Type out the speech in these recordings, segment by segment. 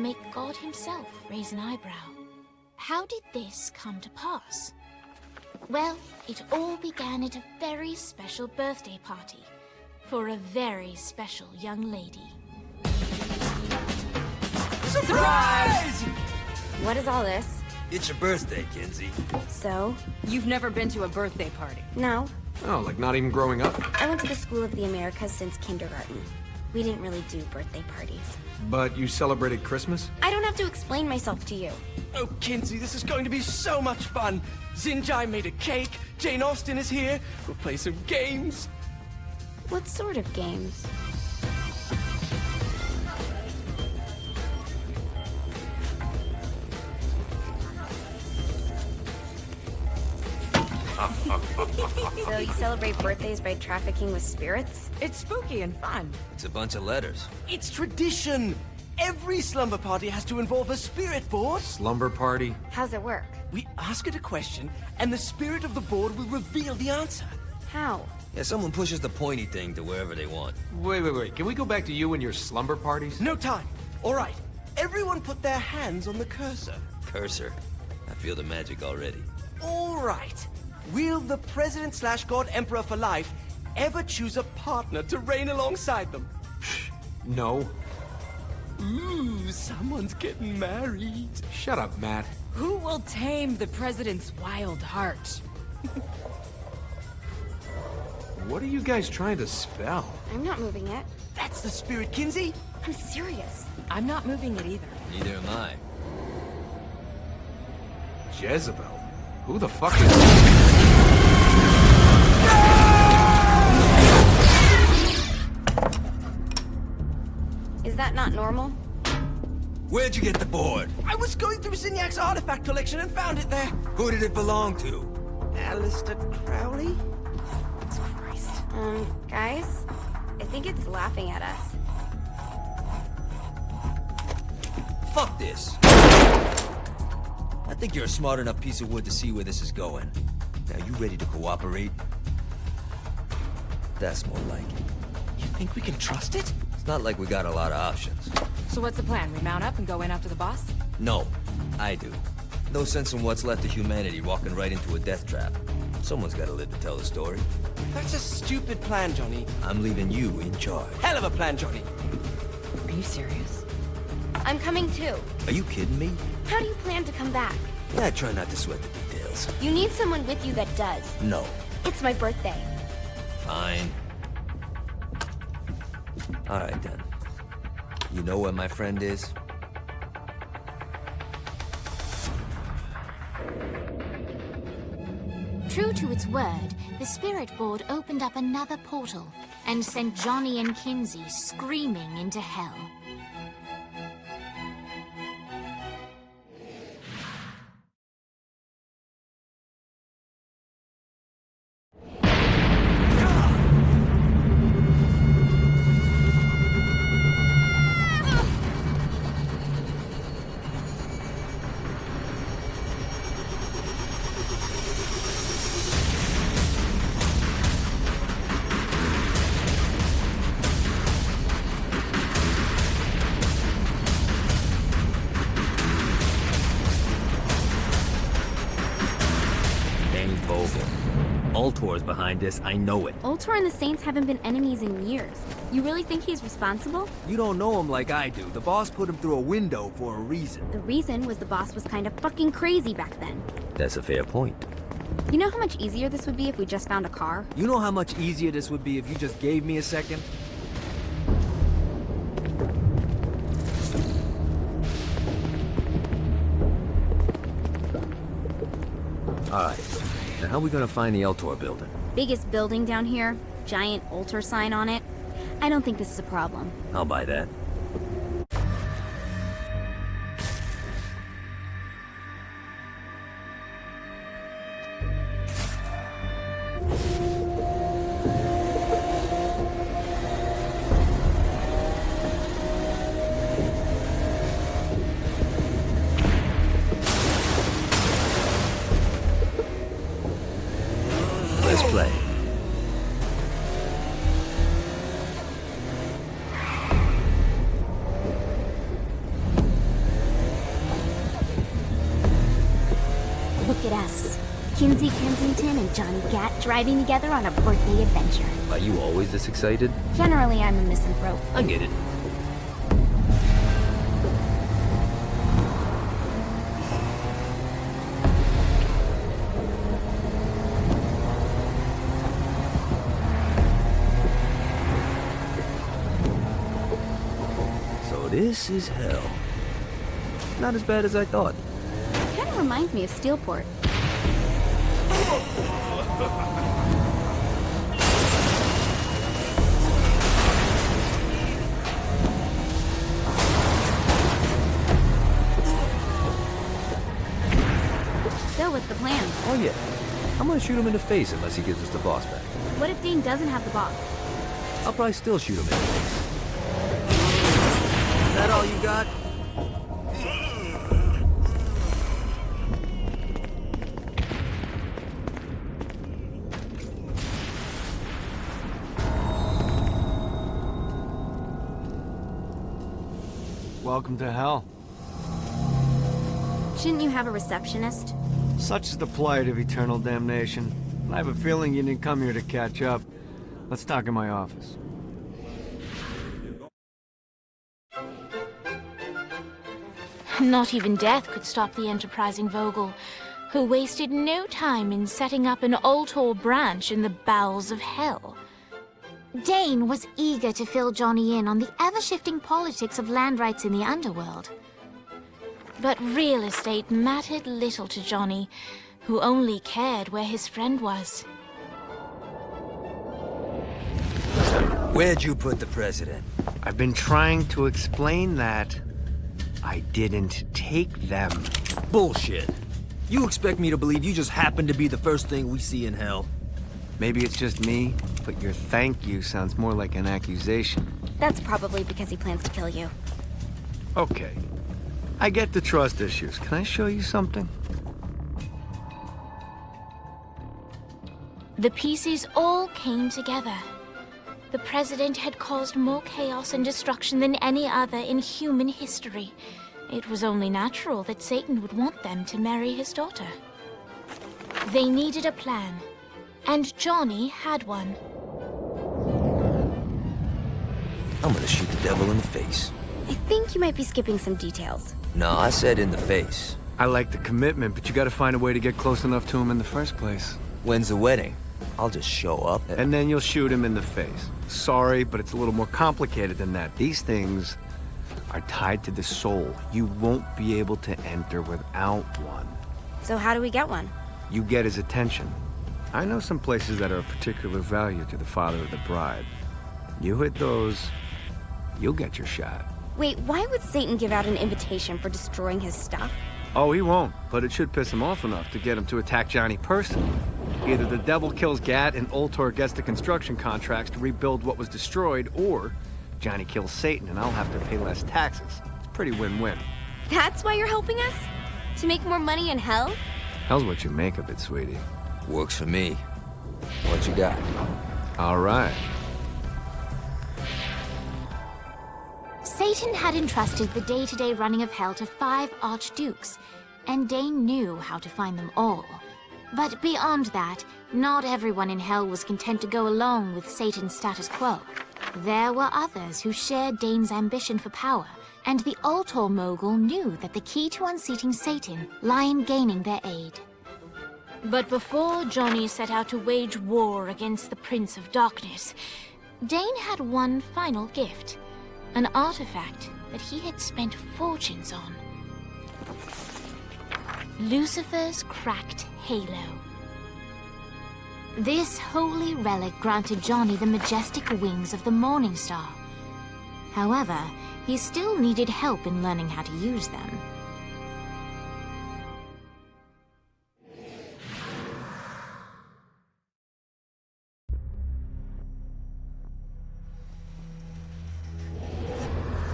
make God himself raise an eyebrow. How did this come to pass? Well, it all began at a very special birthday party for a very special young lady. Surprise! What is all this? It's your birthday, Kinsey. So? You've never been to a birthday party? No. Oh, like not even growing up? I went to the School of the Americas since kindergarten. We didn't really do birthday parties. But you celebrated Christmas? I don't have to explain myself to you. Oh, Kinsey, this is going to be so much fun. Xinjai made a cake, Jane Austen is here, we'll play some games. What sort of games? So you celebrate birthdays by trafficking with spirits? It's spooky and fun. It's a bunch of letters. It's tradition. Every slumber party has to involve a spirit board. Slumber party? How's it work? We ask it a question, and the spirit of the board will reveal the answer. How? Yeah, someone pushes the pointy thing to wherever they want. Wait. Can we go back to you and your slumber parties? No time. All right. Everyone put their hands on the cursor. Cursor. I feel the magic already. All right. Will the President/God Emperor for life ever choose a partner to reign alongside them? No. Ooh, someone's getting married. Shut up, Matt. Who will tame the president's wild heart? What are you guys trying to spell? I'm not moving it. That's the spirit, Kinsey. I'm serious. I'm not moving it either. Neither am I. Jezebel? Who the fuck is... Is that not normal? Where'd you get the board? I was going through Signac's artifact collection and found it there. Who did it belong to? Alistair Crowley? Christ. Guys? I think it's laughing at us. Fuck this. I think you're a smart enough piece of wood to see where this is going. Now, you ready to cooperate? That's more like it. You think we can trust it? It's not like we got a lot of options. So what's the plan? We mount up and go in after the boss? No, I do. No sense in what's left of humanity walking right into a death trap. Someone's gotta live to tell the story. That's a stupid plan, Johnny. I'm leaving you in charge. Hell of a plan, Johnny. Are you serious? I'm coming too. Are you kidding me? How do you plan to come back? Yeah, try not to sweat the details. You need someone with you that does. No. It's my birthday. Fine. Alright then. You know where my friend is? True to its word, the spirit board opened up another portal and sent Johnny and Kinsey screaming into hell. Ultor's behind this, I know it. Ultor and the Saints haven't been enemies in years. You really think he's responsible? You don't know him like I do. The boss put him through a window for a reason. The reason was the boss was kind of fucking crazy back then. That's a fair point. You know how much easier this would be if we just found a car? You know how much easier this would be if you just gave me a second? Alright, now how are we gonna find the Eltor building? Biggest building down here, giant Ultor sign on it. I don't think this is a problem. I'll buy that. Let's play. Look at us. Kinsey Kensington and Johnny Gat driving together on a birthday adventure. Are you always this excited? Generally, I'm a misanthrope. I get it. So this is hell. Not as bad as I thought. Kind of reminds me of Steelport. So, what's the plan? Oh yeah. I'm gonna shoot him in the face unless he gives us the boss back. What if Dane doesn't have the boss? I'll probably still shoot him in the face. Is that all you got? Welcome to hell. Shouldn't you have a receptionist? Such is the plight of eternal damnation. I have a feeling you didn't come here to catch up. Let's talk in my office. Not even death could stop the enterprising Vogel, who wasted no time in setting up an Ultor branch in the bowels of hell. Dane was eager to fill Johnny in on the ever-shifting politics of land rights in the underworld. But real estate mattered little to Johnny, who only cared where his friend was. Where'd you put the president? I've been trying to explain that. I didn't take them. Bullshit. You expect me to believe you just happened to be the first thing we see in hell? Maybe it's just me, but your thank you sounds more like an accusation. That's probably because he plans to kill you. Okay. I get the trust issues. Can I show you something? The pieces all came together. The president had caused more chaos and destruction than any other in human history. It was only natural that Satan would want them to marry his daughter. They needed a plan, and Johnny had one. I'm gonna shoot the devil in the face. I think you might be skipping some details. No, I said in the face. I like the commitment, but you gotta find a way to get close enough to him in the first place. When's the wedding? I'll just show up And then you'll shoot him in the face. Sorry, but it's a little more complicated than that. These things are tied to the soul. You won't be able to enter without one. So how do we get one? You get his attention. I know some places that are of particular value to the father of the bride. You hit those, you'll get your shot. Wait, why would Satan give out an invitation for destroying his stuff? Oh, he won't, but it should piss him off enough to get him to attack Johnny personally. Either the devil kills Gat and Ultor gets the construction contracts to rebuild what was destroyed, or Johnny kills Satan and I'll have to pay less taxes. It's pretty win-win. That's why you're helping us? To make more money in hell? Hell's what you make of it, sweetie. Works for me. What you got? All right. Satan had entrusted the day-to-day running of hell to 5 archdukes, and Dane knew how to find them all. But beyond that, not everyone in hell was content to go along with Satan's status quo. There were others who shared Dane's ambition for power, and the Ultor mogul knew that the key to unseating Satan lay in gaining their aid. But before Johnny set out to wage war against the Prince of Darkness, Dane had one final gift, an artifact that he had spent fortunes on. Lucifer's cracked halo. This holy relic granted Johnny the majestic wings of the Morning Star. However, he still needed help in learning how to use them.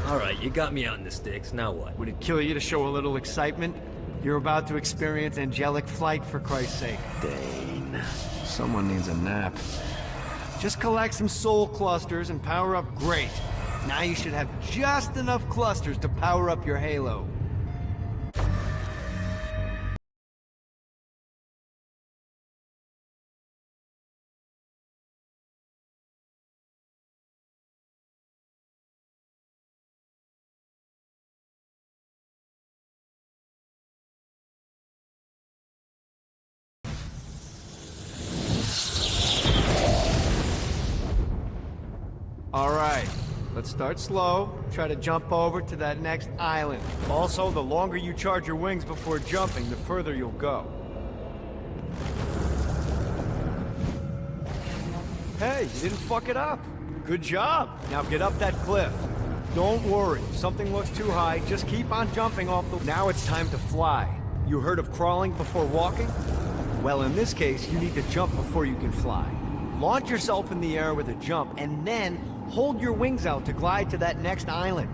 All right, you got me out in the sticks. Now what? Would it kill you to show a little excitement? You're about to experience angelic flight, for Christ's sake. Dane. Someone needs a nap. Just collect some soul clusters and power up great. Now you should have just enough clusters to power up your halo. All right, let's start slow. Try to jump over to that next island. Also, the longer you charge your wings before jumping, the further you'll go. Hey, you didn't fuck it up. Good job. Now get up that cliff. Don't worry, if something looks too high, just keep on jumping off the... Now it's time to fly. You heard of crawling before walking? Well, in this case, you need to jump before you can fly. Launch yourself in the air with a jump, and then hold your wings out to glide to that next island.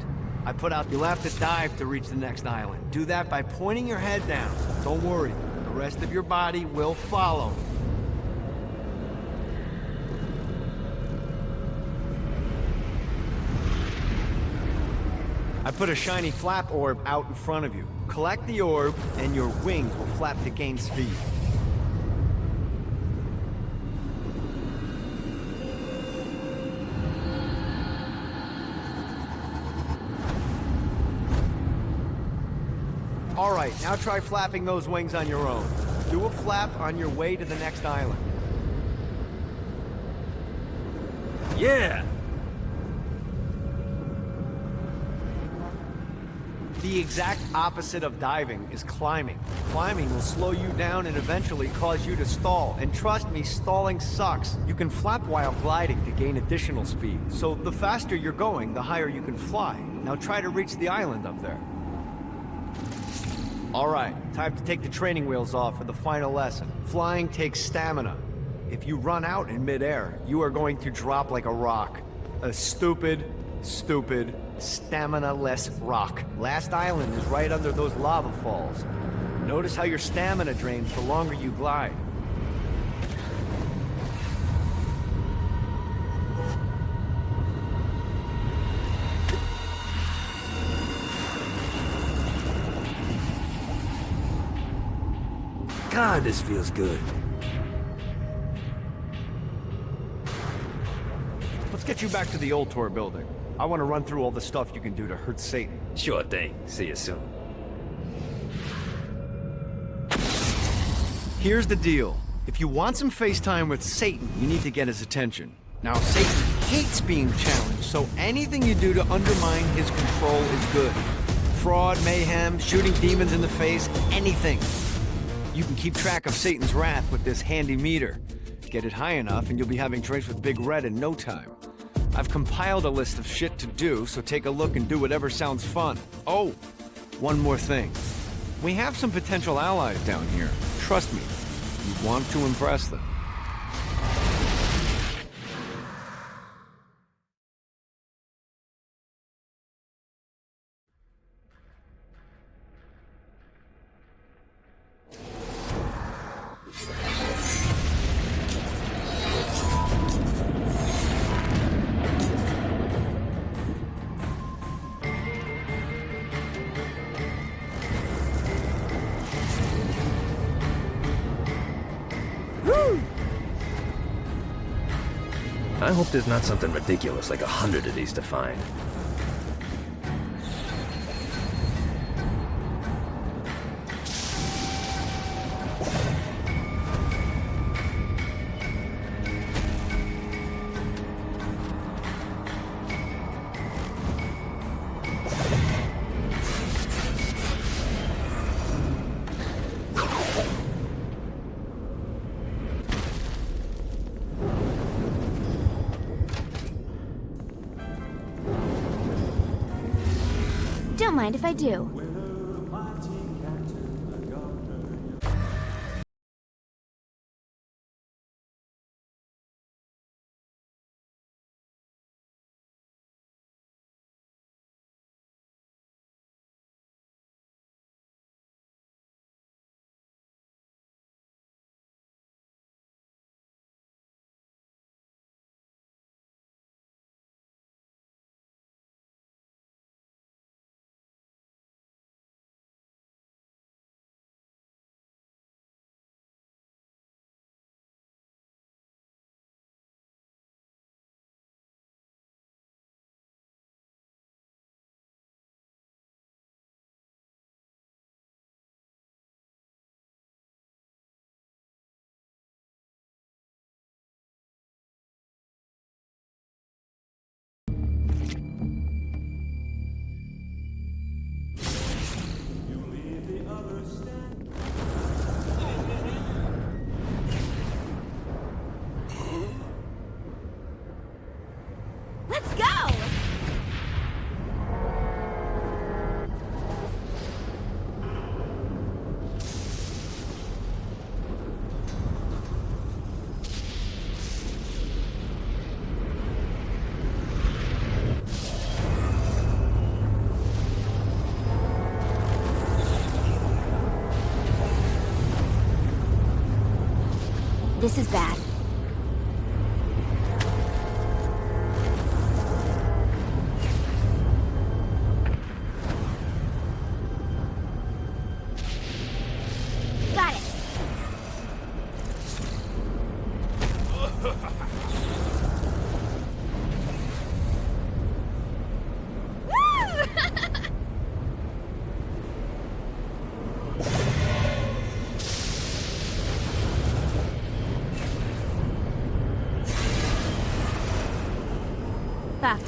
I put out you'll have to dive to reach the next island. Do that by pointing your head down. Don't worry, the rest of your body will follow. I put a shiny flap orb out in front of you. Collect the orb, and your wings will flap to gain speed. All right, now try flapping those wings on your own. Do a flap on your way to the next island. Yeah! The exact opposite of diving is climbing. Climbing will slow you down and eventually cause you to stall. And trust me, stalling sucks. You can flap while gliding to gain additional speed. So the faster you're going, the higher you can fly. Now try to reach the island up there. All right, time to take the training wheels off for the final lesson. Flying takes stamina. If you run out in midair, you are going to drop like a rock. A stupid, stamina-less rock. Last island is right under those lava falls. Notice how your stamina drains the longer you glide. God, this feels good. Let's get you back to the old tour building. I want to run through all the stuff you can do to hurt Satan. Sure thing. See you soon. Here's the deal. If you want some FaceTime with Satan, you need to get his attention. Now, Satan hates being challenged, so anything you do to undermine his control is good. Fraud, mayhem, shooting demons in the face, anything. You can keep track of Satan's wrath with this handy meter. Get it high enough and you'll be having drinks with Big Red in no time. I've compiled a list of shit to do, so take a look and do whatever sounds fun. Oh, one more thing. We have some potential allies down here. Trust me, you want to impress them. I hope there's not something ridiculous like 100 of these to find. Don't mind if I do. This is bad. Got it. Back.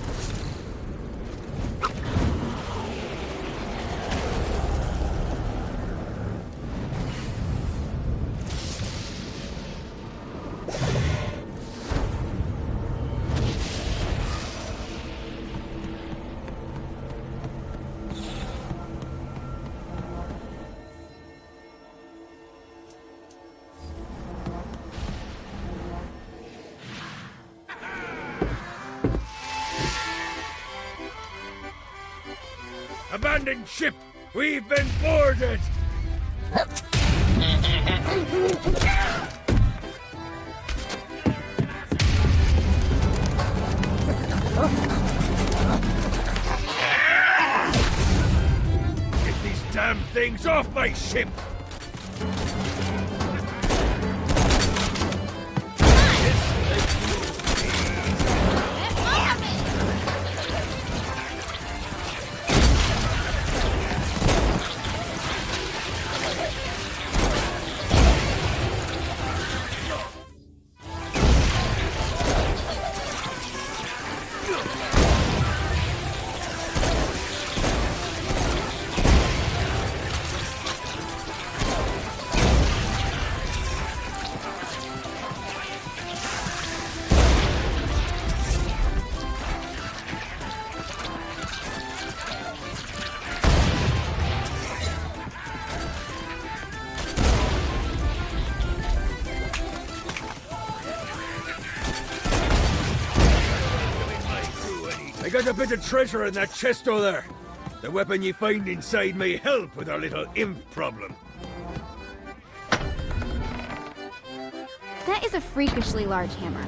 Abandoned ship! We've been boarded! Get these damn things off my ship! I got a bit of treasure in that chest over there. The weapon you find inside may help with our little imp problem. That is a freakishly large hammer.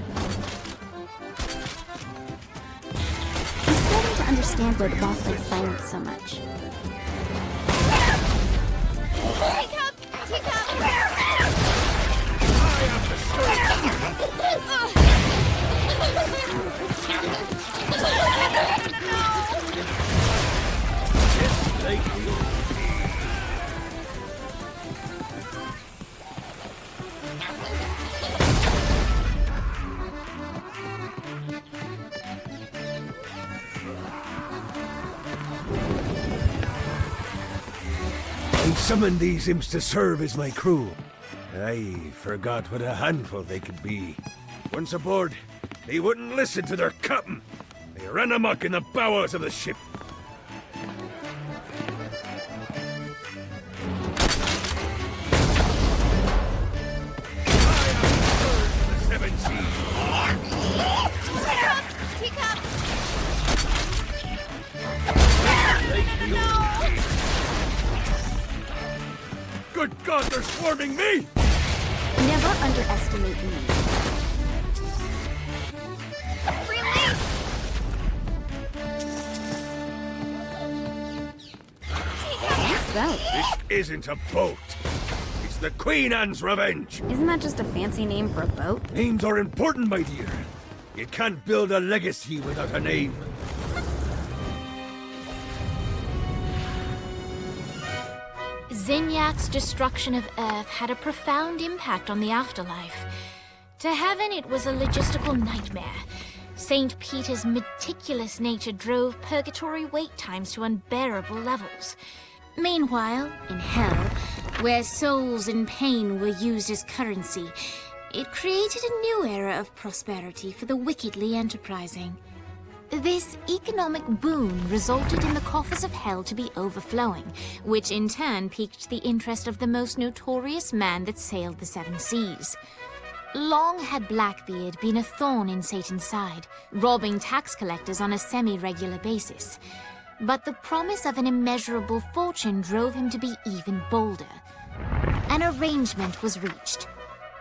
I'm starting to understand why the boss likes violence so much. I summoned these imps to serve as my crew. I forgot what a handful they could be. Once aboard, they wouldn't listen to their captain. They ran amok in the bowels of the ship. Good God, they're swarming me! Never underestimate me. What's that? This isn't a boat. It's the Queen Anne's Revenge. Isn't that just a fancy name for a boat? Names are important, my dear. You can't build a legacy without a name. Zinyak's destruction of Earth had a profound impact on the afterlife. To heaven, it was a logistical nightmare. St. Peter's meticulous nature drove purgatory wait times to unbearable levels. Meanwhile, in hell, where souls in pain were used as currency, it created a new era of prosperity for the wickedly enterprising. This economic boon resulted in the coffers of hell to be overflowing, which in turn piqued the interest of the most notorious man that sailed the seven seas. Long had Blackbeard been a thorn in Satan's side, robbing tax collectors on a semi-regular basis. But the promise of an immeasurable fortune drove him to be even bolder. An arrangement was reached.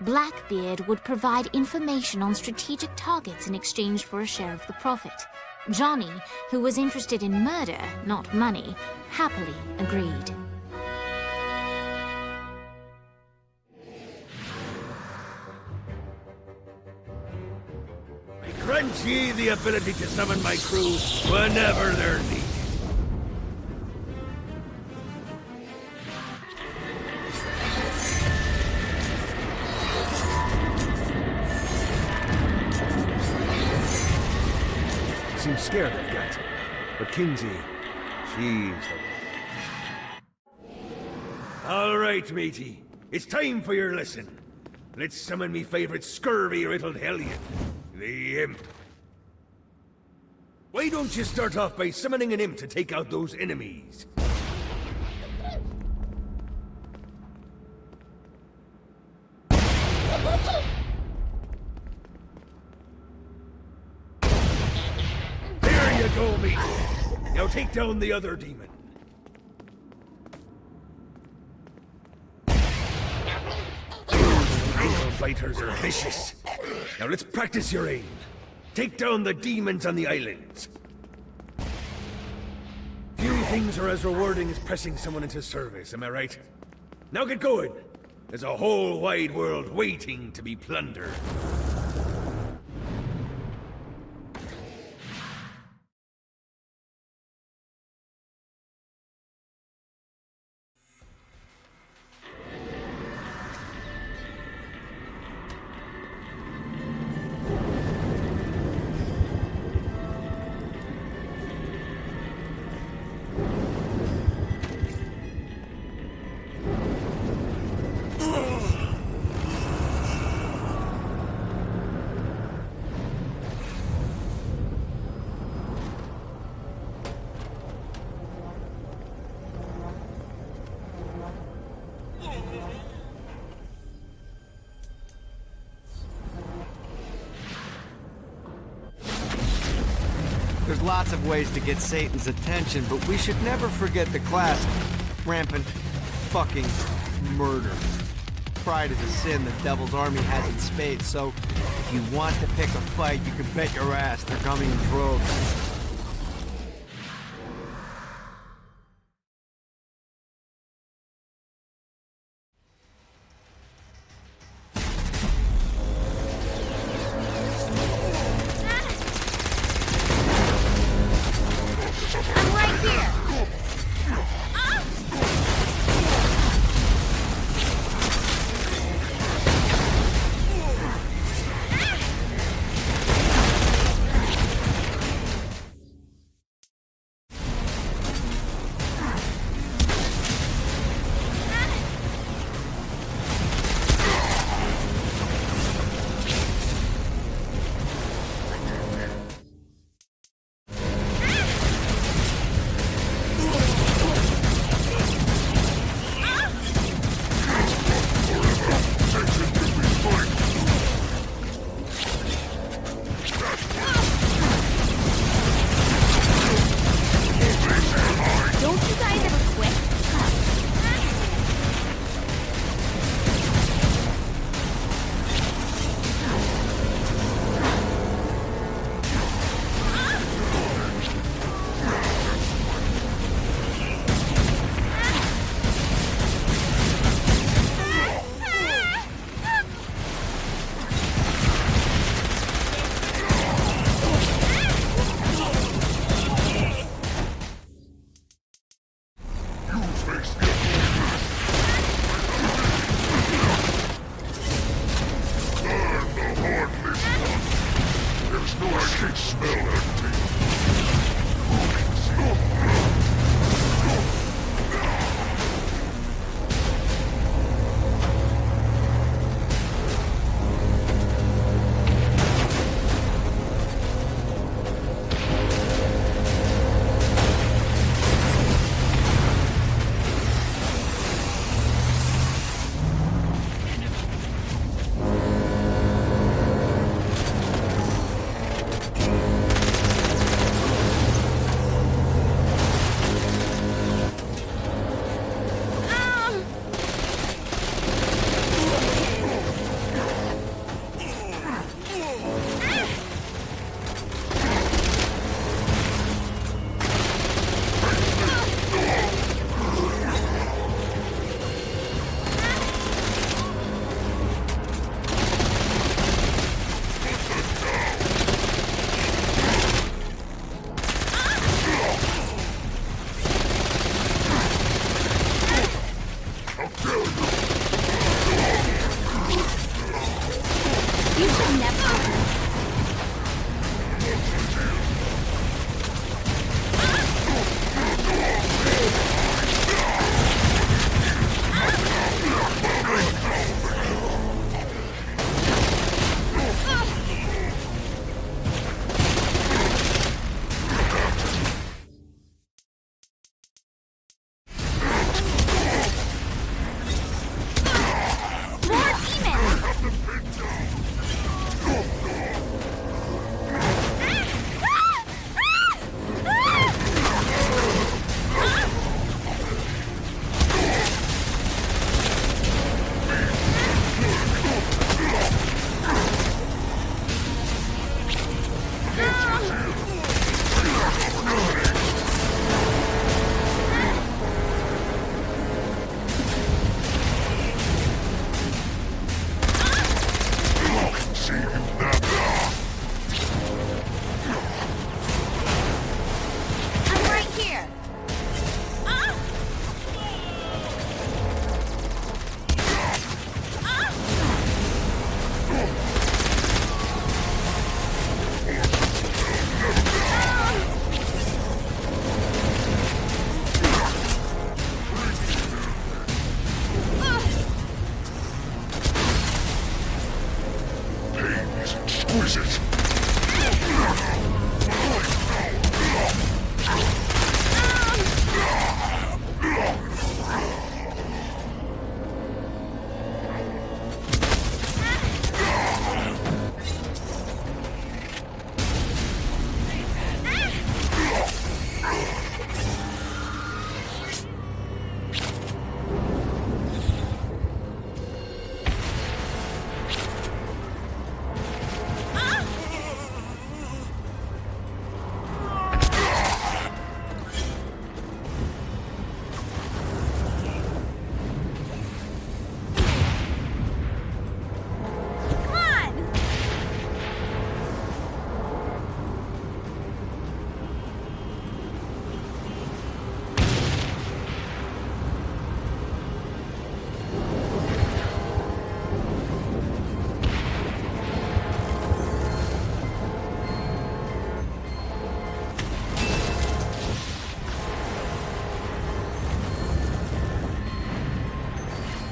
Blackbeard would provide information on strategic targets in exchange for a share of the profit. Johnny, who was interested in murder, not money, happily agreed. I grant ye the ability to summon my crew whenever they're needed. Seems scared of Gat, but Kinsey, she's the one. All right, matey. It's time for your lesson. Let's summon me favorite scurvy-riddled hellion, the Imp. Why don't you start off by summoning an Imp to take out those enemies? There you go, matey. Now take down the other demon. Biters are vicious. Now let's practice your aim. Take down the demons on the islands. Few things are as rewarding as pressing someone into service, am I right? Now get going. There's a whole wide world waiting to be plundered. There's lots of ways to get Satan's attention, but we should never forget the classic, rampant fucking murder. Pride is a sin the Devil's Army has in spades, so if you want to pick a fight, you can bet your ass they're coming in droves.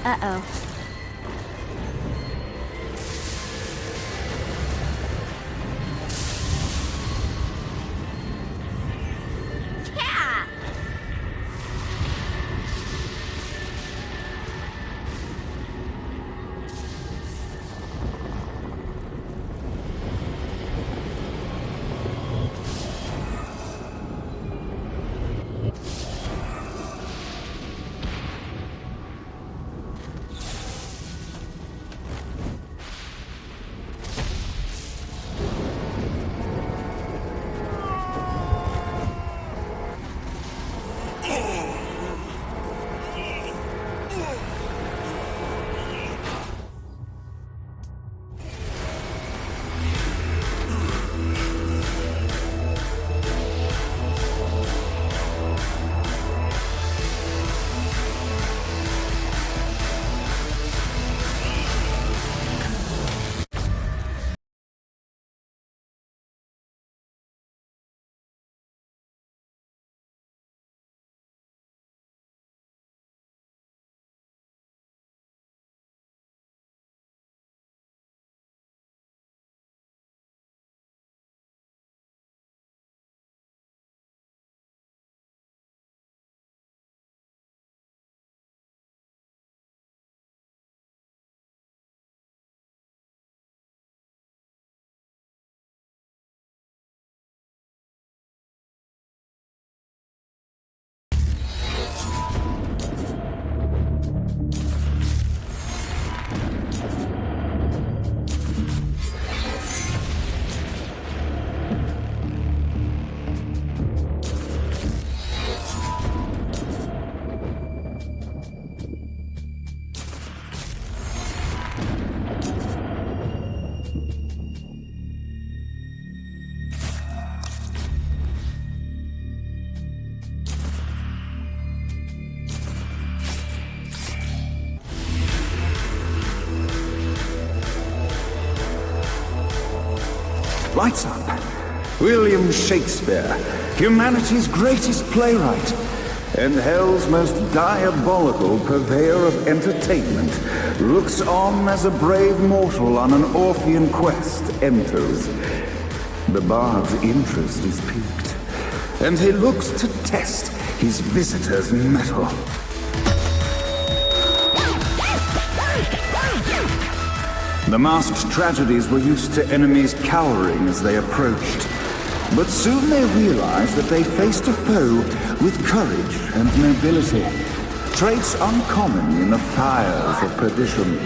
Uh-oh. Yeah! Right, son. William Shakespeare, humanity's greatest playwright, and hell's most diabolical purveyor of entertainment, looks on as a brave mortal on an Orphean quest enters. The bard's interest is piqued, and he looks to test his visitor's mettle. The masked tragedies were used to enemies cowering as they approached. But soon they realized that they faced a foe with courage and nobility, traits uncommon in the fires of perdition.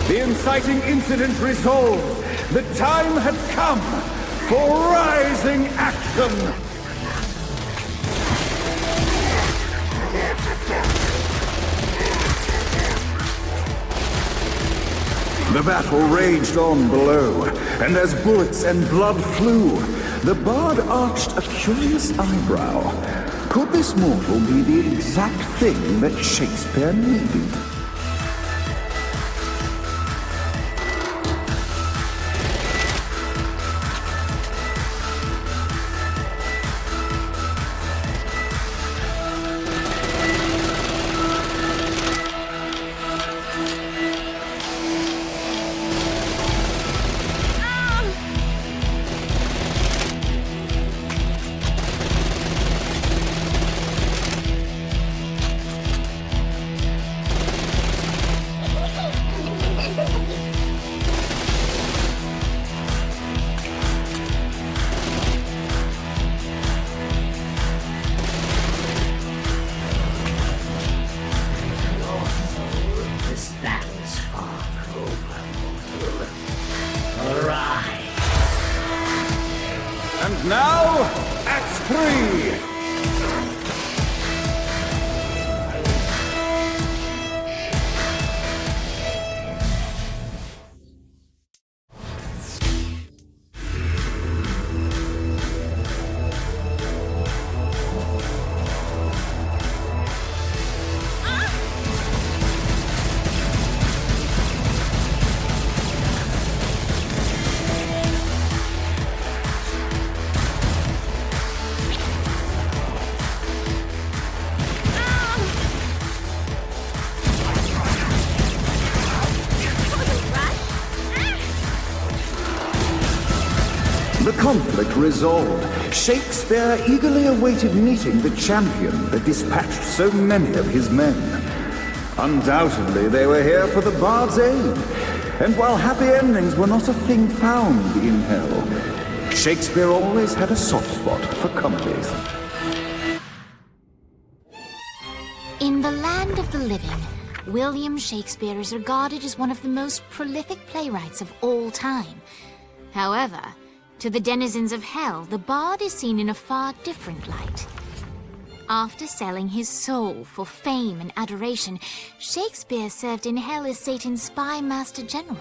The inciting incident resolved. The time had come for rising action. The battle raged on below, and as bullets and blood flew, the bard arched a curious eyebrow. Could this mortal be the exact thing that Shakespeare needed? And now, Act 3! The conflict resolved, Shakespeare eagerly awaited meeting the champion that dispatched so many of his men. Undoubtedly, they were here for the bard's aid, and while happy endings were not a thing found in hell, Shakespeare always had a soft spot for comedies. In the land of the living, William Shakespeare is regarded as one of the most prolific playwrights of all time. However, to the denizens of hell, the bard is seen in a far different light. After selling his soul for fame and adoration, Shakespeare served in hell as Satan's spy master general.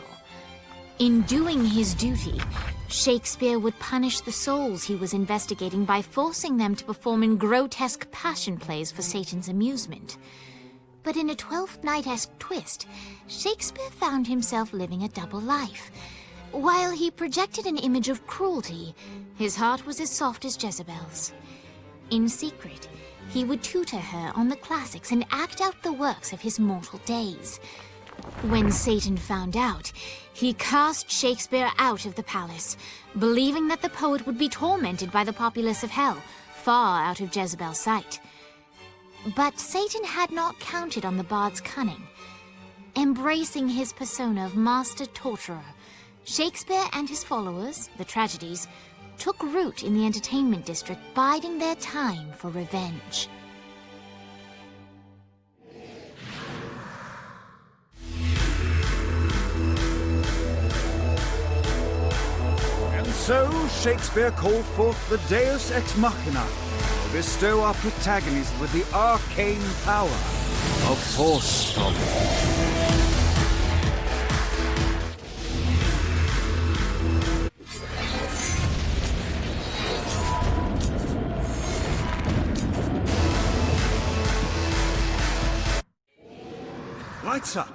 In doing his duty, Shakespeare would punish the souls he was investigating by forcing them to perform in grotesque passion plays for Satan's amusement. But in a Twelfth Night-esque twist, Shakespeare found himself living a double life. While he projected an image of cruelty, his heart was as soft as Jezebel's. In secret, he would tutor her on the classics and act out the works of his mortal days. When Satan found out, he cast Shakespeare out of the palace, believing that the poet would be tormented by the populace of hell, far out of Jezebel's sight. But Satan had not counted on the bard's cunning. Embracing his persona of master torturer, Shakespeare and his followers, the tragedies, took root in the entertainment district, biding their time for revenge. And so Shakespeare called forth the Deus Ex Machina to bestow our protagonist with the arcane power of Force Stomp. Lights up.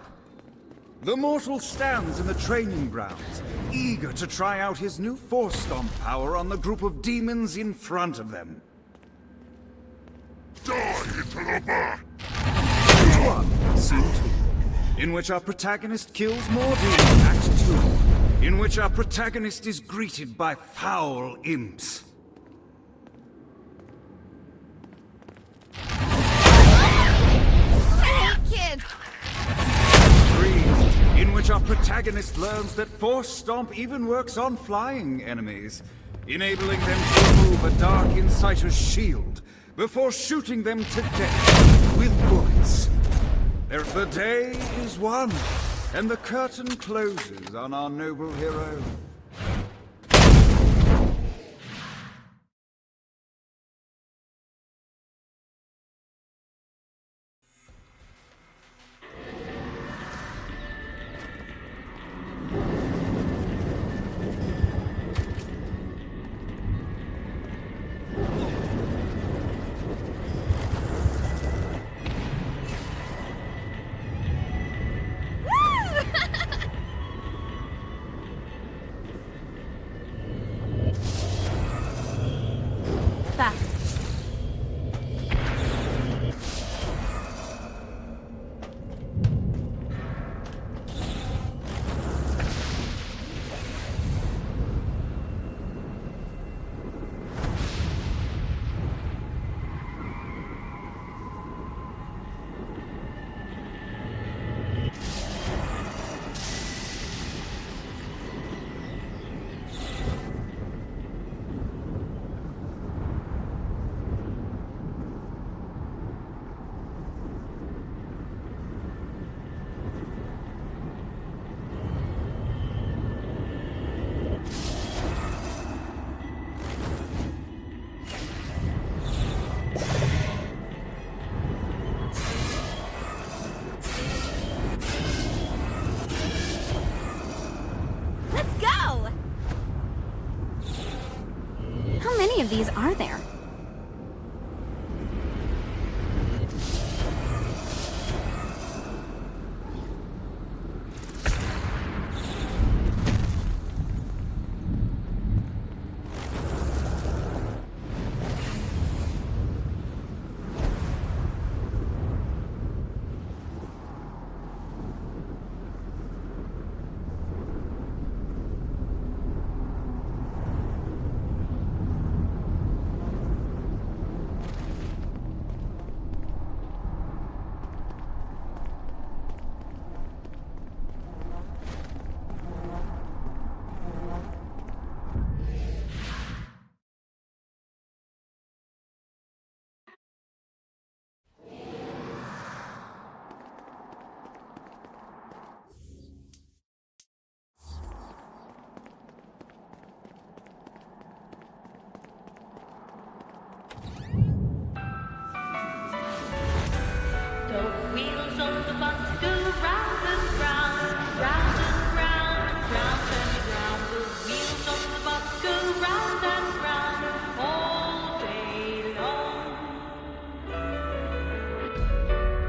The mortal stands in the training grounds, eager to try out his new Force Stomp power on the group of demons in front of them. Scene 2, in which our protagonist kills more demons. Act 2, in which our protagonist is greeted by foul imps. In which our protagonist learns that Force Stomp even works on flying enemies, enabling them to remove a Dark Inciter's shield before shooting them to death with bullets. The day is won, and the curtain closes on our noble hero. of these are there?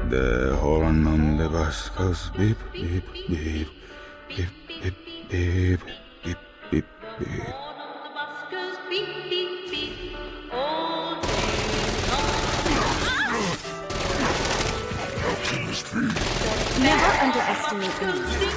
The horn on the bus goes beep, beep, beep, beep, beep, beep, beep, beep, beep. Never underestimate me.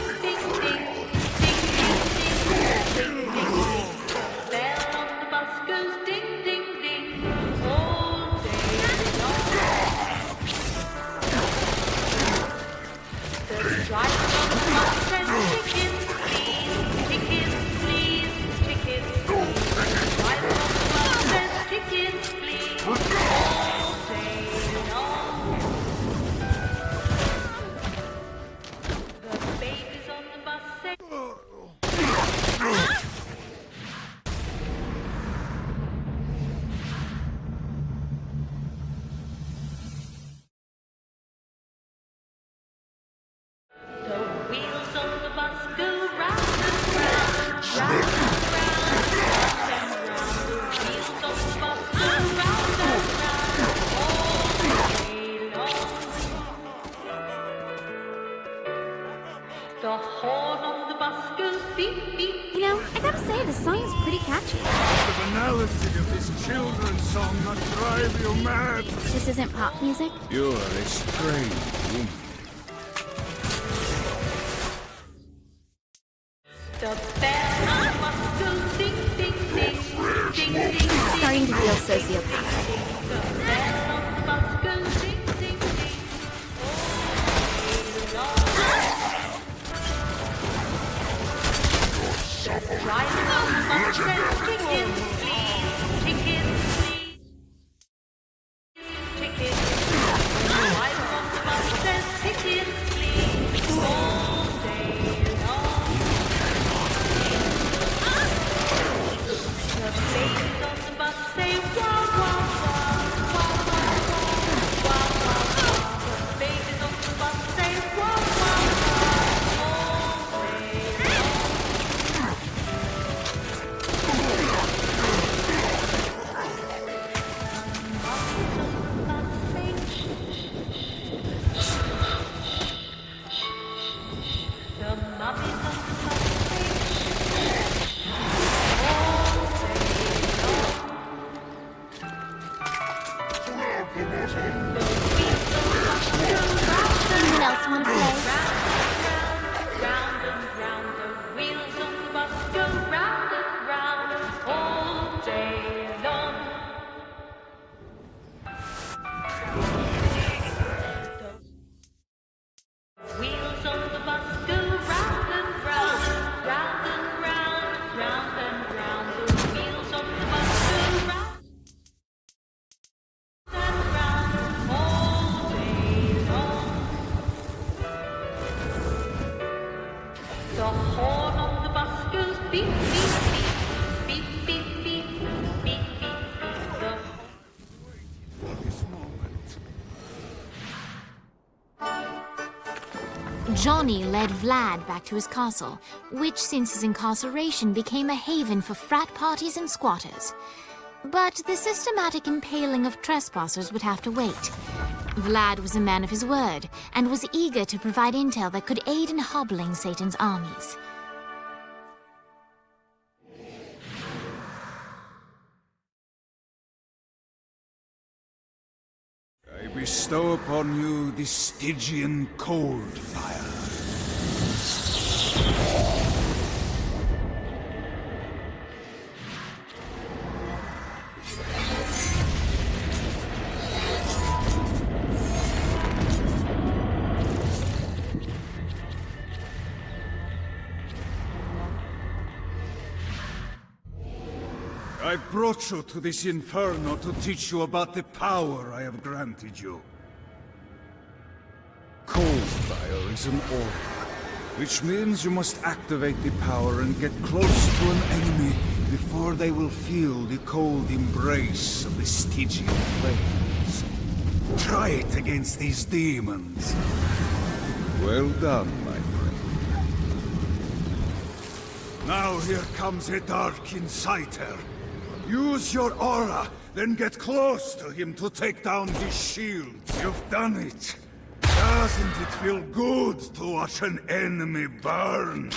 You know, I gotta say, the song is pretty catchy. The banality of this children's song not drive you mad. This isn't pop music? You're a strange woman. Starting to feel sociopathic. Anyone else want to play? Johnny led Vlad back to his castle, which since his incarceration became a haven for frat parties and squatters. But the systematic impaling of trespassers would have to wait. Vlad was a man of his word, and was eager to provide intel that could aid in hobbling Satan's armies. I bestow upon you the Stygian cold fire. I've brought you to this inferno to teach you about the power I have granted you. Cold fire is an aura, which means you must activate the power and get close to an enemy before they will feel the cold embrace of the Stygian flames. Try it against these demons. Well done, my friend. Now here comes a Dark Inciter. Use your aura, then get close to him to take down his shields. You've done it. Doesn't it feel good to watch an enemy burn?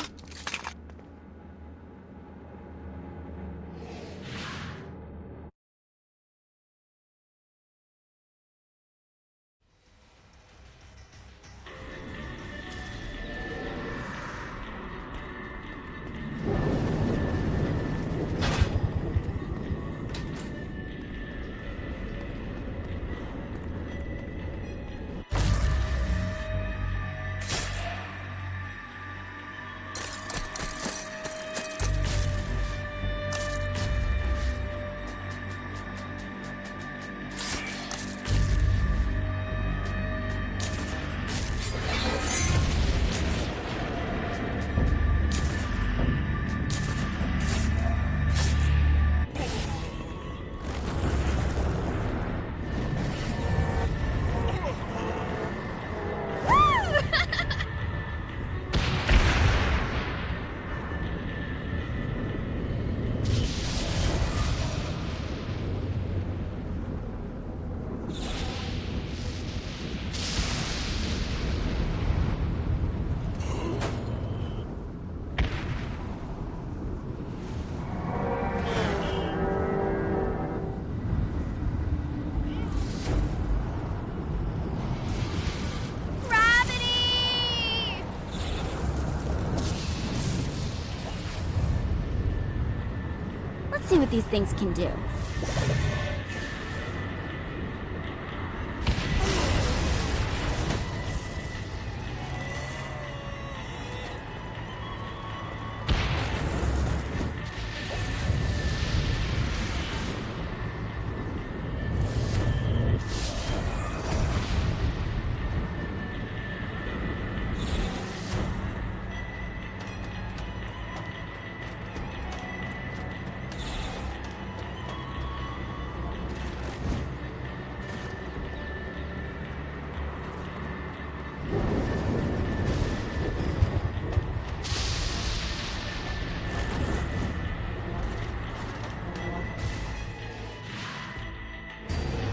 Let's see what these things can do.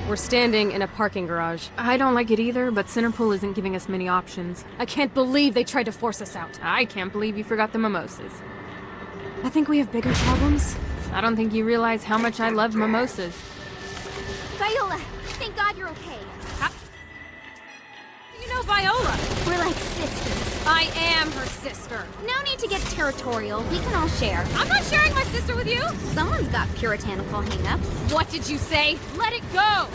We're standing in a parking garage. I don't like it either, but Centerpool isn't giving us many options. I can't believe they tried to force us out. I can't believe you forgot the mimosas. I think we have bigger problems. I don't think you realize how much I love mimosas. Viola, thank God you're okay. You know Viola! We're like sisters. I am her sister. No need to get territorial. We can all share. I'm not sharing my sister with you! Someone's got puritanical hang-ups. What did you say? Let it go!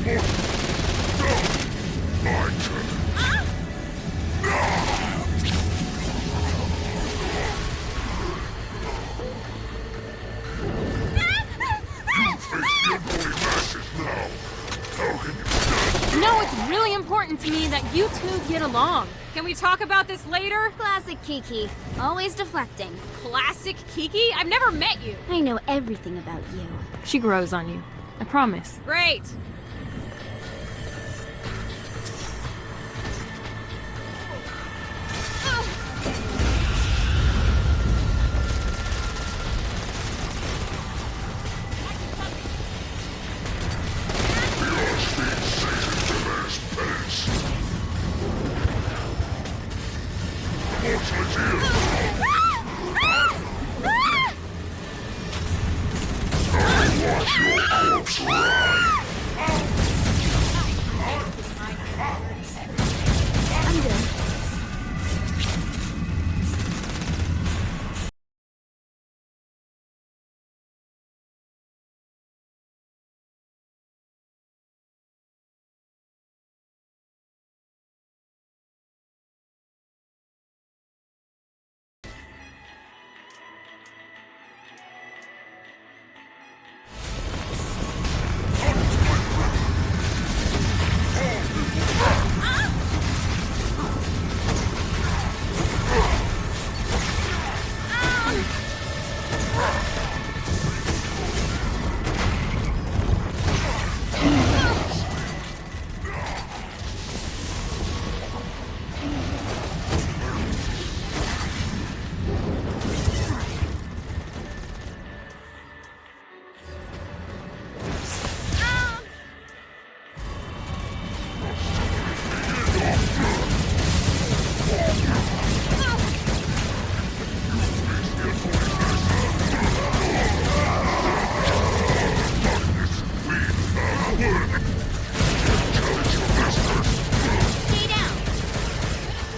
No, it's really important to me that you two get along. Can we talk about this later? Classic Kiki. Always deflecting. Classic Kiki? I've never met you. I know everything about you. She grows on you. I promise. Great!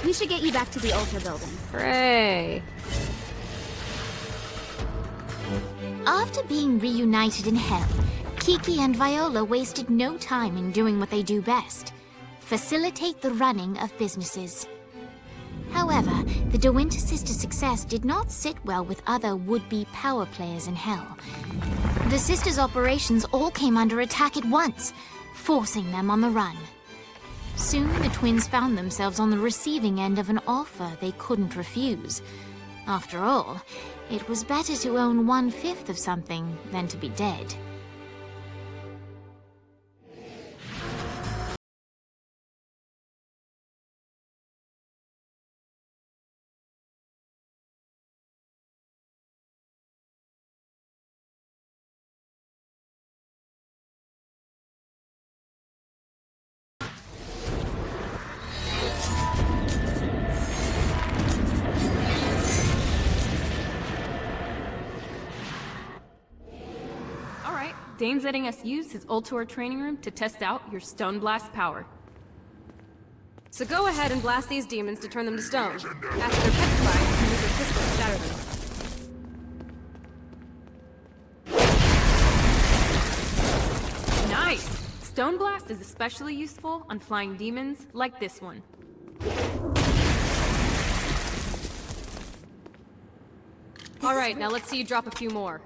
We should get you back to the Ultra building. Hooray! After being reunited in Hell, Kiki and Viola wasted no time in doing what they do best: facilitate the running of businesses. However, the De Winter sisters' success did not sit well with other would-be power players in Hell. The sisters' operations all came under attack at once, forcing them on the run. Soon, the twins found themselves on the receiving end of an offer they couldn't refuse. After all, it was better to own 1/5 of something than to be dead. Dane's letting us use his Ultor training room to test out your Stone Blast power. So go ahead and blast these demons to turn them to stone. After they're petrified, you can use your pistol to shatter them. Nice! Stone Blast is especially useful on flying demons like this one. Alright, now let's see you drop a few more.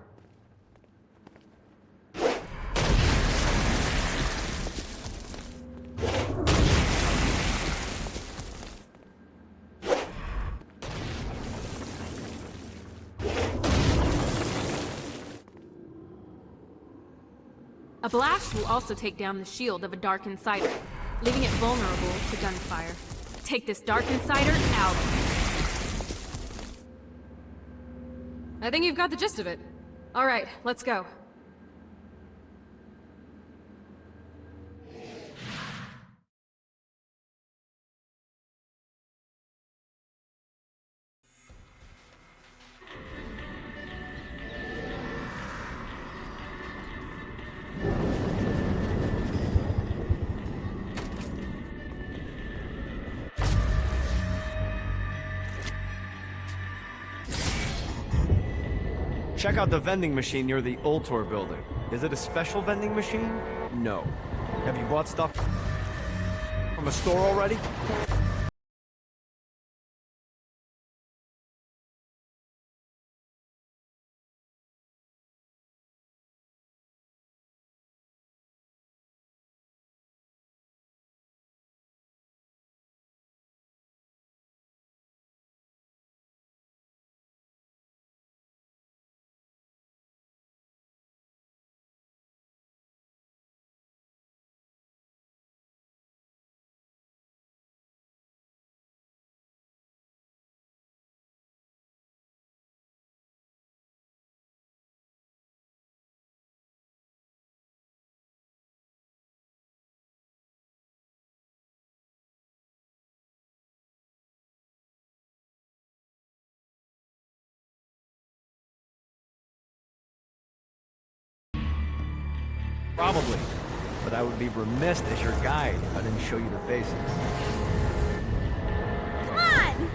A blast will also take down the shield of a Dark Insider, leaving it vulnerable to gunfire. Take this Dark Insider out. I think you've got the gist of it. All right, let's go. Check out the vending machine near the Ultor building. Is it a special vending machine? No. Have you bought stuff from a store already? Probably. But I would be remiss as your guide if I didn't show you the basics. Come on!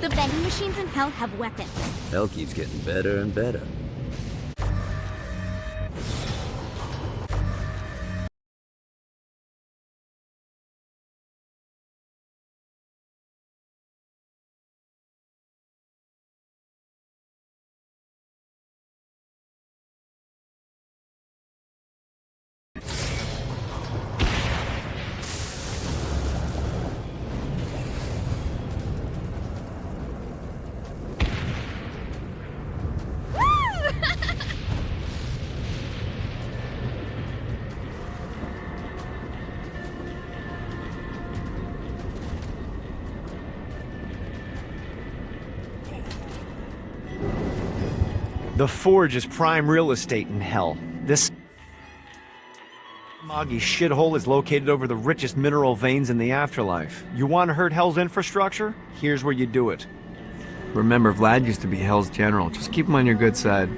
The vending machines in Hell have weapons. Hell keeps getting better and better. The Forge is prime real estate in Hell. This Moggy shithole is located over the richest mineral veins in the afterlife. You want to hurt Hell's infrastructure? Here's where you do it. Remember, Vlad used to be Hell's general. Just keep him on your good side.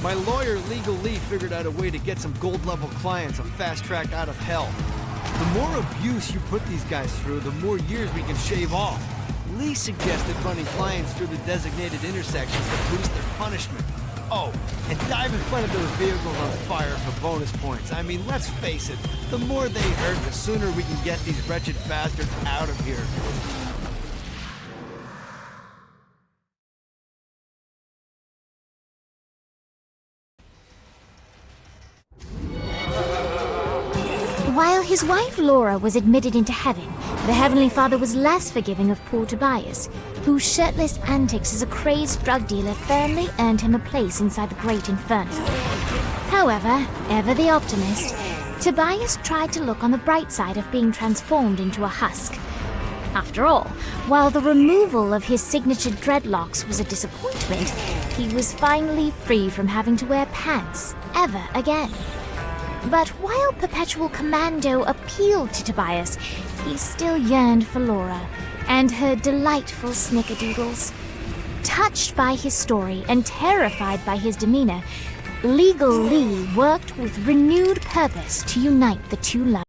My lawyer, Legal Lee, figured out a way to get some gold-level clients a fast track out of hell. The more abuse you put these guys through, the more years we can shave off. Lee suggested running clients through the designated intersections to boost their punishment. Oh, and dive in front of those vehicles on fire for bonus points. I mean, let's face it, the more they hurt, the sooner we can get these wretched bastards out of here. While his wife Laura was admitted into heaven, the Heavenly Father was less forgiving of poor Tobias, whose shirtless antics as a crazed drug dealer firmly earned him a place inside the Great Inferno. However, ever the optimist, Tobias tried to look on the bright side of being transformed into a husk. After all, while the removal of his signature dreadlocks was a disappointment, he was finally free from having to wear pants ever again. But while Perpetual Commando appealed to Tobias, he still yearned for Laura and her delightful snickerdoodles. Touched by his story and terrified by his demeanor, Legal Lee worked with renewed purpose to unite the two lovers.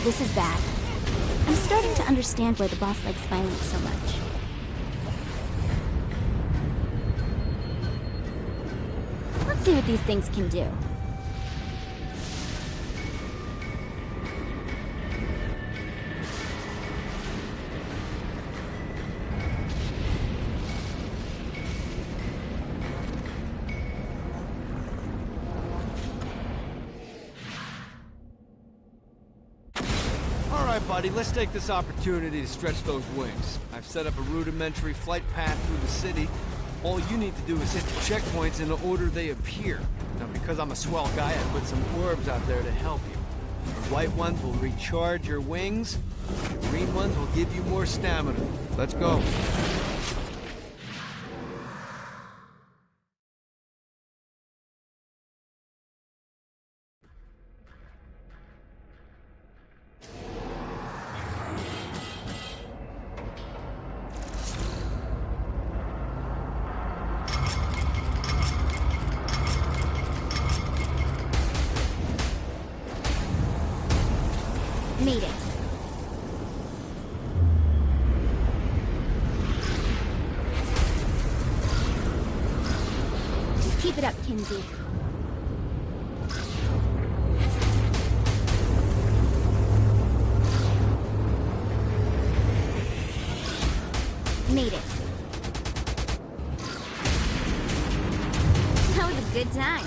This is bad. I'm starting to understand why the boss likes violence so much. Let's see what these things can do. right, buddy, let's take this opportunity to stretch those wings. I've set up a rudimentary flight path through the city. All you need to do is hit the checkpoints in the order they appear. Now, because I'm a swell guy, I put some orbs out there to help you. The white ones will recharge your wings. The green ones will give you more stamina. Let's go. Made it. Keep it up, Kinsey. Made it. That was a good time.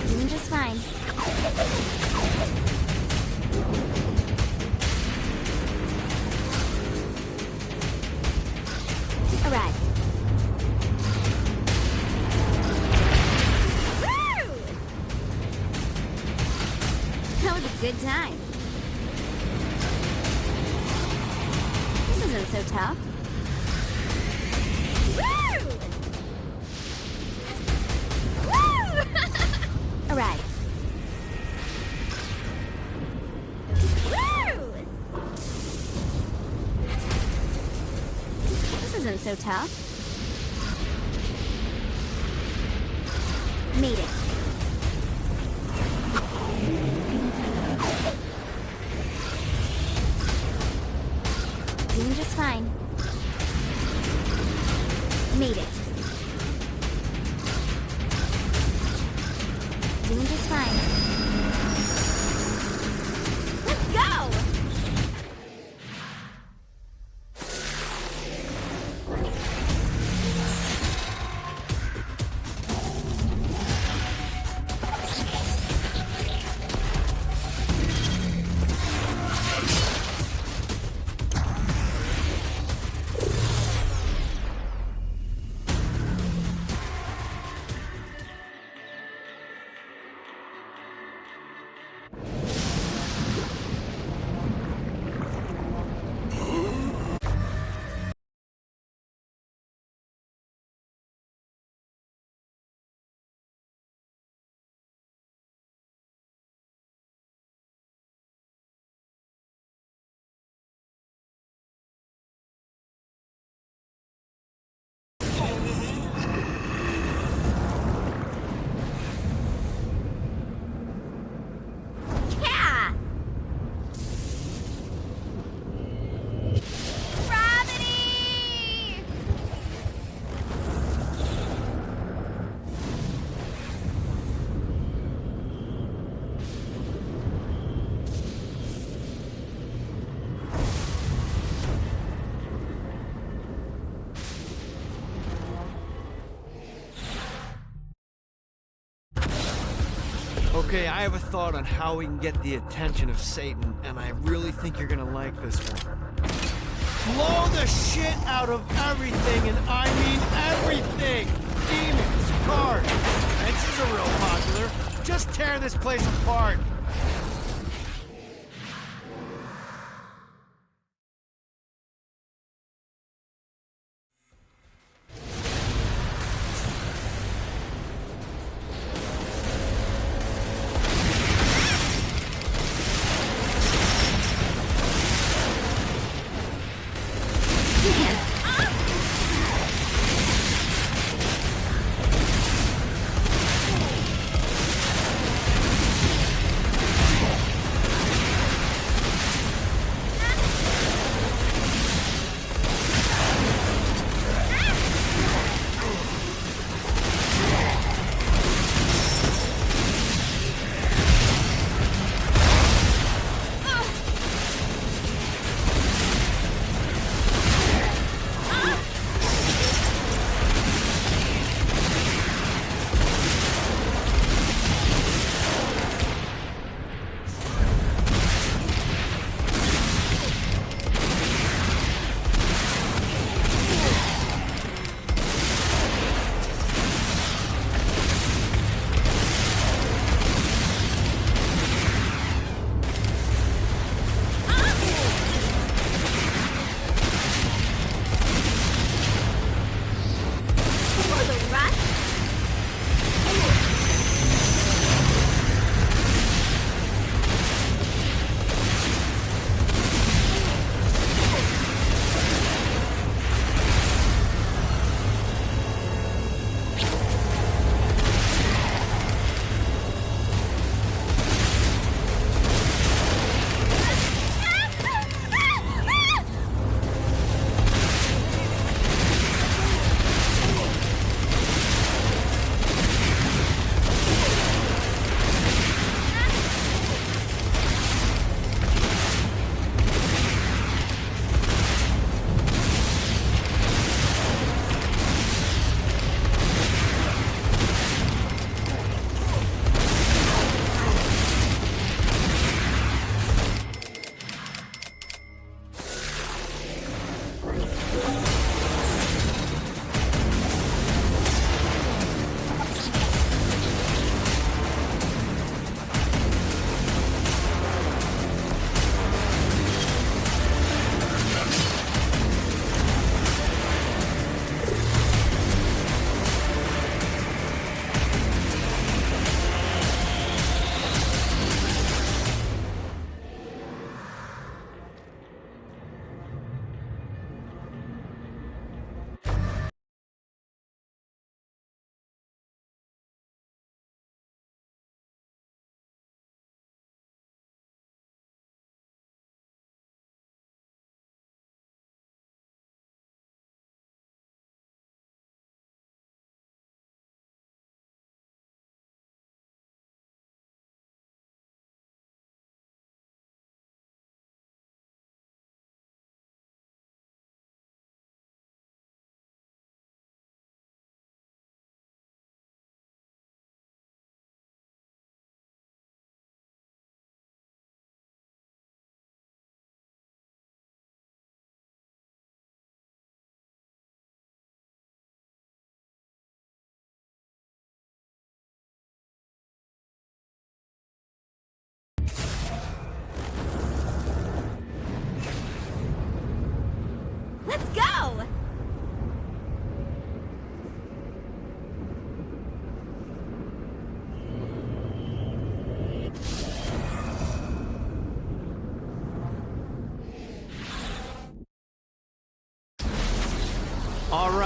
Doing just fine. Arrive. Woo! That was a good time. This isn't so tough. Woo! Woo! Arrive. Woo! This isn't so tough. Made it. Doing just fine. Made it. Doing just fine. Let's go! Yeah! Gravity! Okay, I have a thought on how we can get the attention of Satan, and I really think you're gonna like this one. Blow the shit out of everything, and I mean everything! Demons, cars, fences are real popular. Just tear this place apart.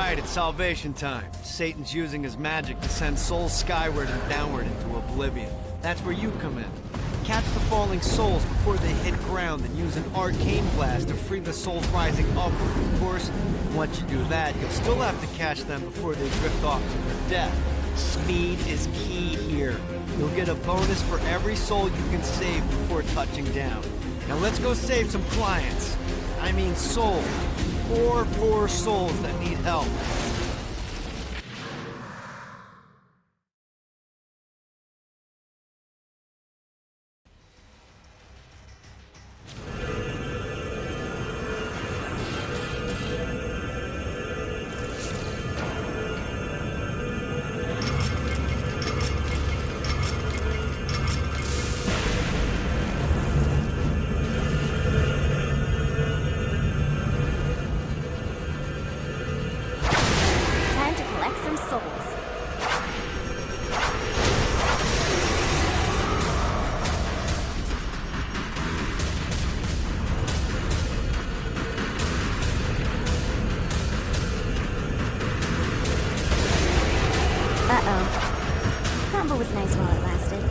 right, it's salvation time. Satan's using his magic to send souls skyward and downward into oblivion. That's where you come in. Catch the falling souls before they hit ground and use an arcane blast to free the souls rising upward. Of course, once you do that, you'll still have to catch them before they drift off to their death. Speed is key here. You'll get a bonus for every soul you can save before touching down. Now let's go save some clients. I mean souls. Poor souls that need help. Uh-oh. Combo was nice while it lasted.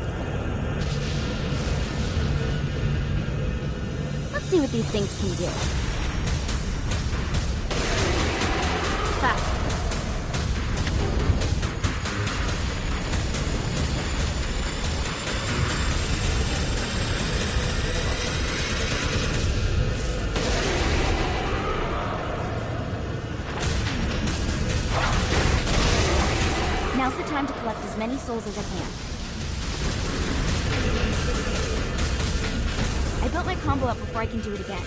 Let's see what these things can do. Ha. Now's the time to collect as many souls as I can. I built my combo up before I can do it again.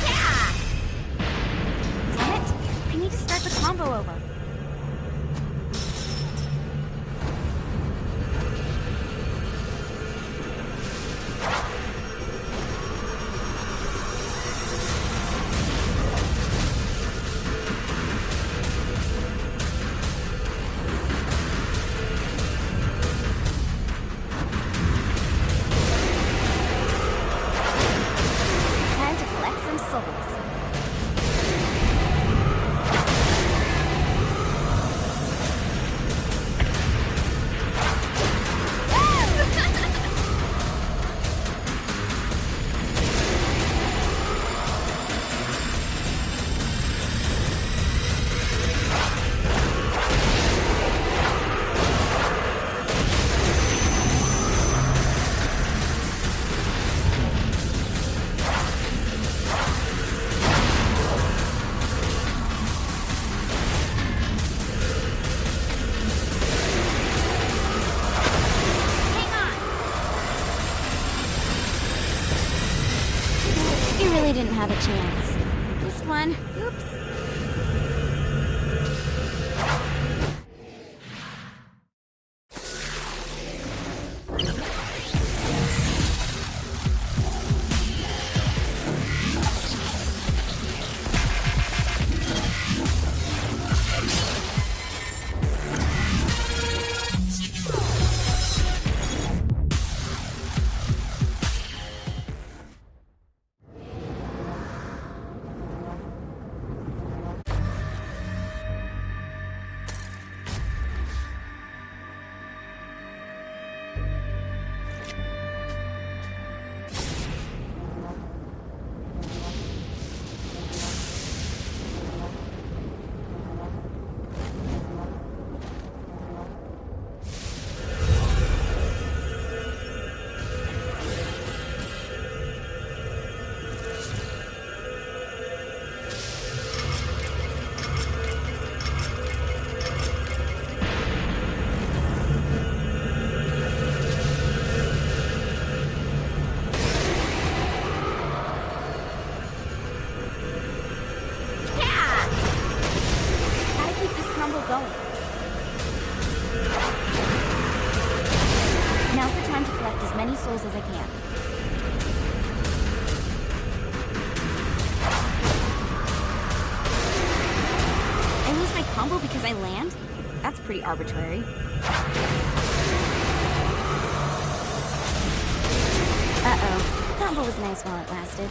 Yeah! Damn it! I need to start the combo over. Didn't have a chance. This one, oops. Now's the time to collect as many souls as I can. I lose my combo because I land? That's pretty arbitrary. trouble was nice while it lasted.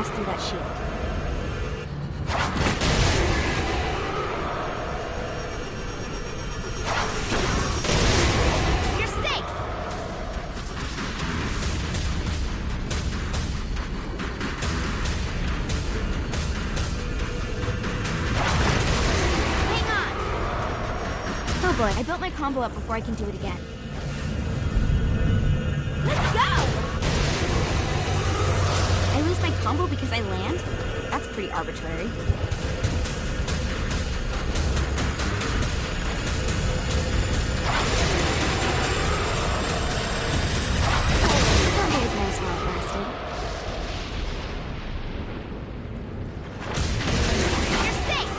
Through that shield. You're safe! Hang on! Oh boy, I built my combo up before I can do it again. Let's go! I lose my combo because I land? That's pretty arbitrary. The combo was nice while it lasted. You're safe!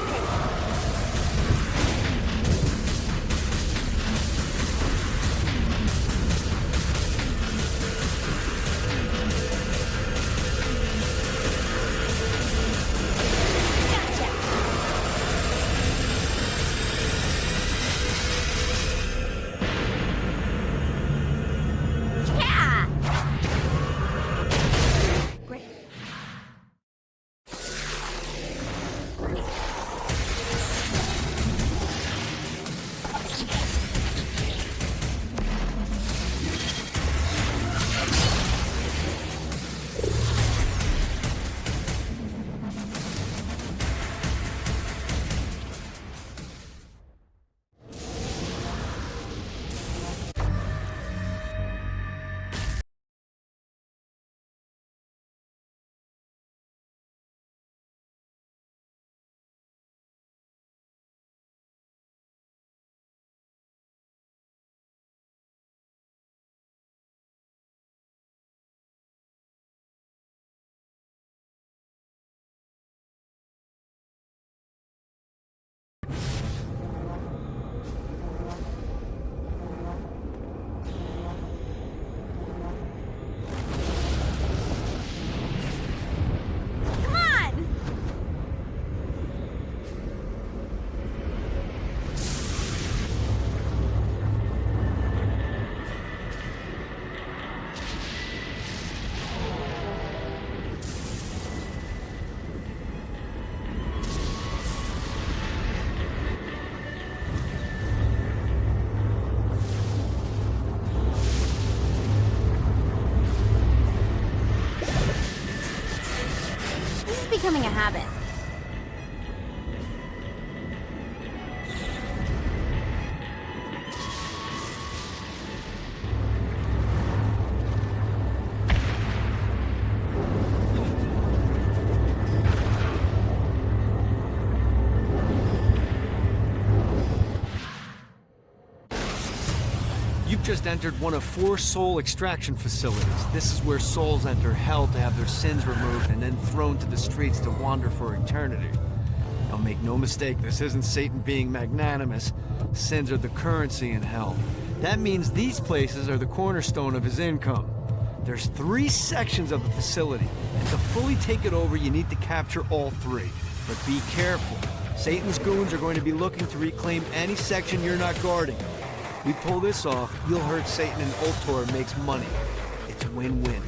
Becoming a habit. You've just entered one of 4 soul extraction facilities. This is where souls enter hell to have their sins removed and then thrown to the streets to wander for eternity. Now make no mistake, this isn't Satan being magnanimous. Sins are the currency in hell. That means these places are the cornerstone of his income. There's 3 sections of the facility, and to fully take it over, you need to capture all 3. But be careful. Satan's goons are going to be looking to reclaim any section you're not guarding. We pull this off, you'll hurt Satan and Ultor makes money. It's win-win.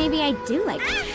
Maybe I do like it.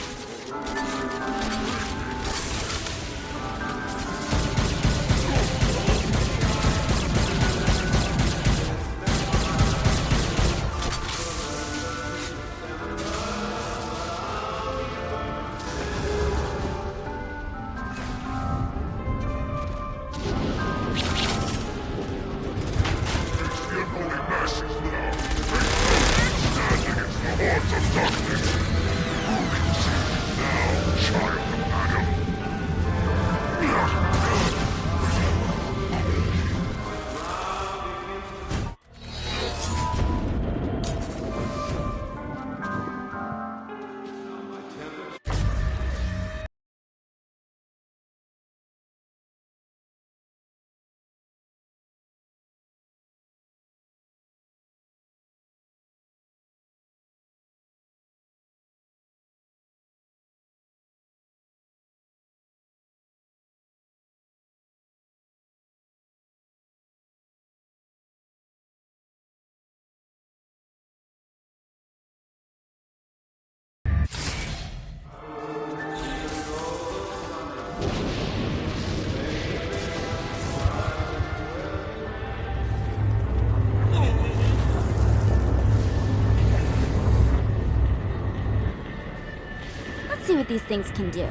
Let's see what these things can do.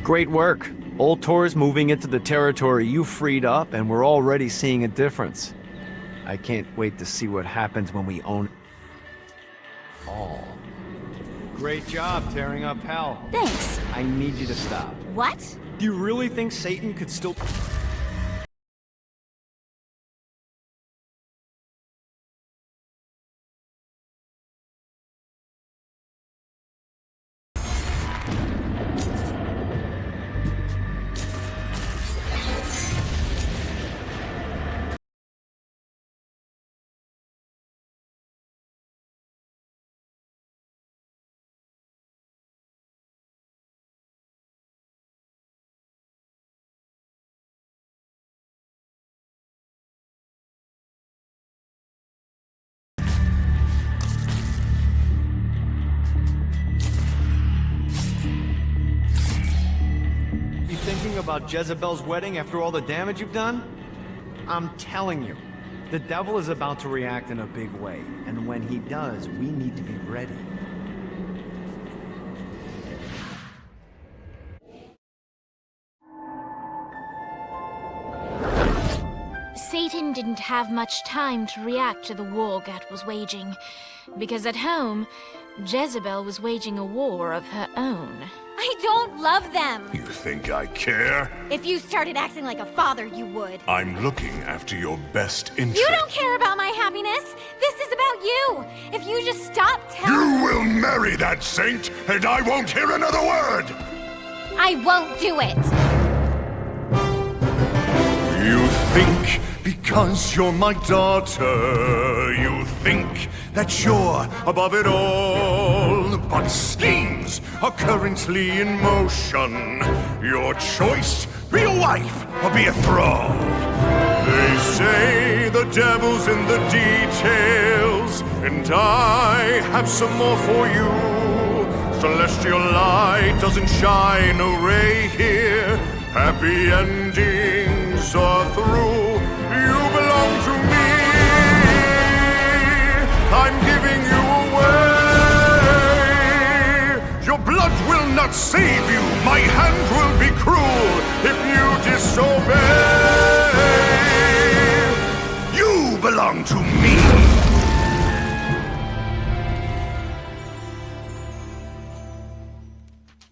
Great work. Ultor's moving into the territory you freed up, and we're already seeing a difference. I can't wait to see what happens when we own it all. Great job tearing up Hell. Thanks. I need you to stop. What? Do you really think Satan could still... thinking about Jezebel's wedding after all the damage you've done? I'm telling you, the devil is about to react in a big way, and when he does, we need to be ready. Satan didn't have much time to react to the war Gat was waging, because at home, Jezebel was waging a war of her own. I don't love them! You think I care? If you started acting like a father, you would. I'm looking after your best interest. You don't care about my happiness! This is about you! If you just stop telling— You will marry that saint, and I won't hear another word! I won't do it! You think because you're my daughter, you think that you're above it all. But schemes are currently in motion. Your choice, be a wife or be a thrall. They say the devil's in the details, and I have some more for you. Celestial light doesn't shine a ray here. Happy endings are through. You belong to me. I'm giving you away. Your blood will not save you. My hand will be cruel if you disobey. You belong to me.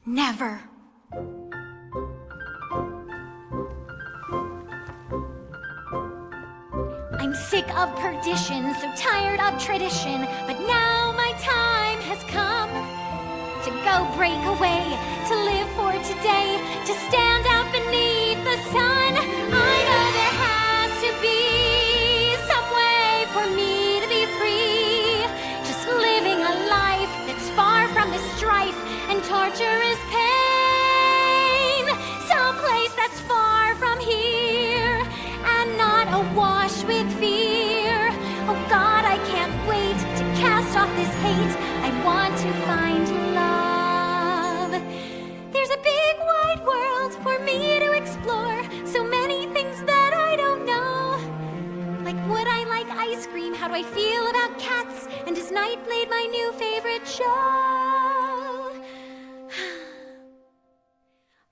Never. I'm sick of perdition, so tired of tradition, but now my time has come to go break away, to live for today, to stand out beneath the sun. I know there has to be some way for me to be free, just living a life that's far from the strife and torturous pain, someplace that's far from here and not awash with fear. Oh God, I can't wait to cast off this hate. I want to find love. There's a big wide world for me to explore. So many things that I don't know. Like, would I like ice cream? How do I feel about cats? And is Nightblade my new favorite show?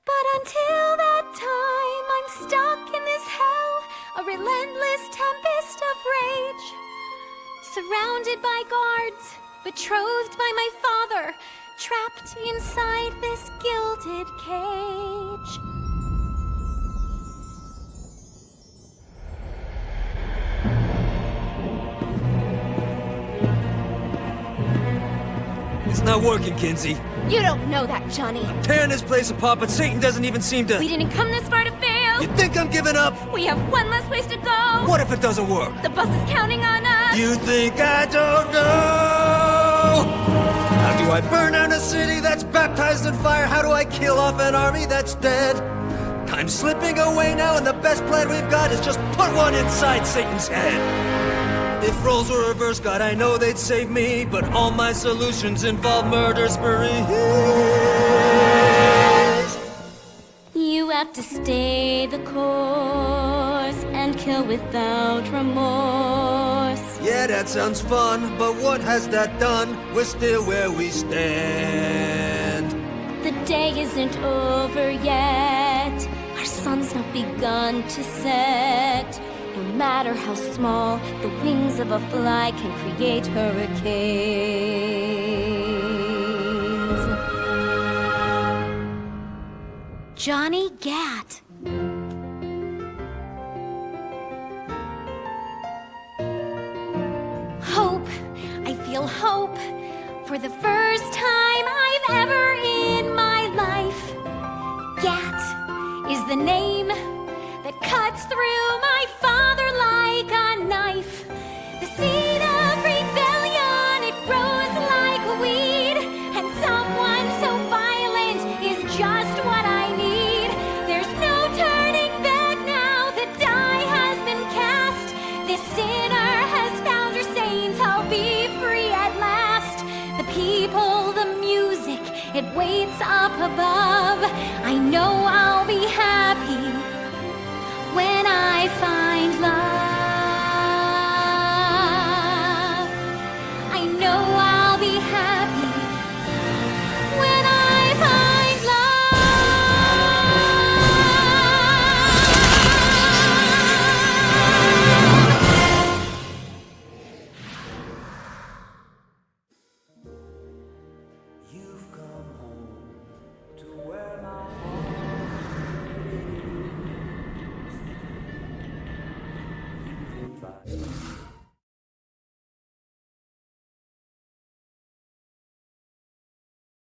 But until that time, I'm stuck in this hell, a relentless tempest of rage, surrounded by guards, betrothed by my father, trapped inside this gilded cage. It's not working, Kinsey. You don't know that, Johnny. Tearing this place apart, but Satan doesn't even seem to... We didn't come this far to fail. You think I'm giving up? We have one less place to go. What if it doesn't work? The bus is counting on us. You think I don't know? How do I burn down a city that's baptized in fire? How do I kill off an army that's dead? Time's slipping away now, and the best plan we've got is just put one inside Satan's head. If roles were reversed, God, I know they'd save me, but all my solutions involve murder sprees. You have to stay the course and kill without remorse. Yeah, that sounds fun, but what has that done? We're still where we stand. The day isn't over yet. Our sun's not begun to set. No matter how small, the wings of a fly can create hurricanes. Johnny Gat. Hope. I feel hope. For the first time I've ever in my life. Gat is the name that cuts through my father like a knife. The seed of rebellion, it grows like a weed, and someone so violent is just what I need. There's no turning back now, the die has been cast. This sinner has found her saint, I'll be free at last. The people, the music, it waits up above.